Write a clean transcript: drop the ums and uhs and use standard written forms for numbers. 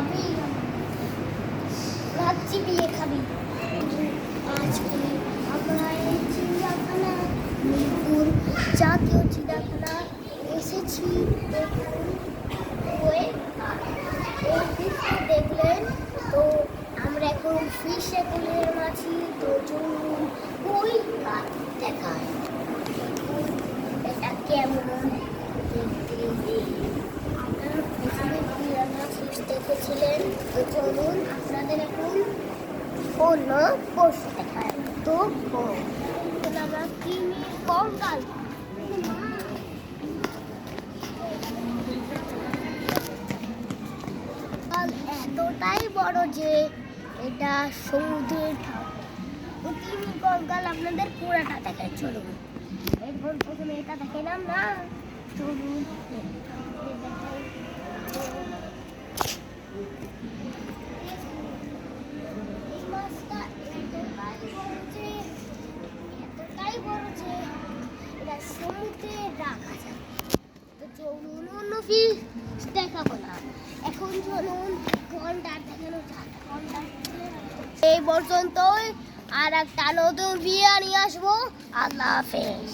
খাবি? ভাবছি বিয়ে খাবি। আজকে আমরা এই চিড়িয়াখানা, মিরপুর জাতীয় চিড়িয়াখানা এসেছি। দেখুন দেখলেন তো আমরা এখন ফিশ অ্যাকুয়ারিয়াম আছি। তো চলুন ওই দেখায় এটা কেমন দেখতে। আপনারা প্রথমে পিরানহা ফিশ দেখেছিলেন, তো চলুন আপনাদের এখন অন্য পশু দেখায়। তো আমরা কিমি কঙ্কাল এতটাই বড় যে এটা সমুদ্রের তিমি কঙ্কাল আপনাদের পুরাটা দেখায়। চলুন এরপর প্রথমে এটা দেখালাম না, চলুন এই মাছটা এতটাই বড় যে এটা সমুদ্রে রাখা যায়। তো চলুন অন্য ফিশ দেখাবো না, এখন চলুন ঘন্টা দেখানো যাক। এই পর্যন্তই, আর একটা নতুন ভিডিও নিয়ে আসবো। আল্লাহ হাফেজ।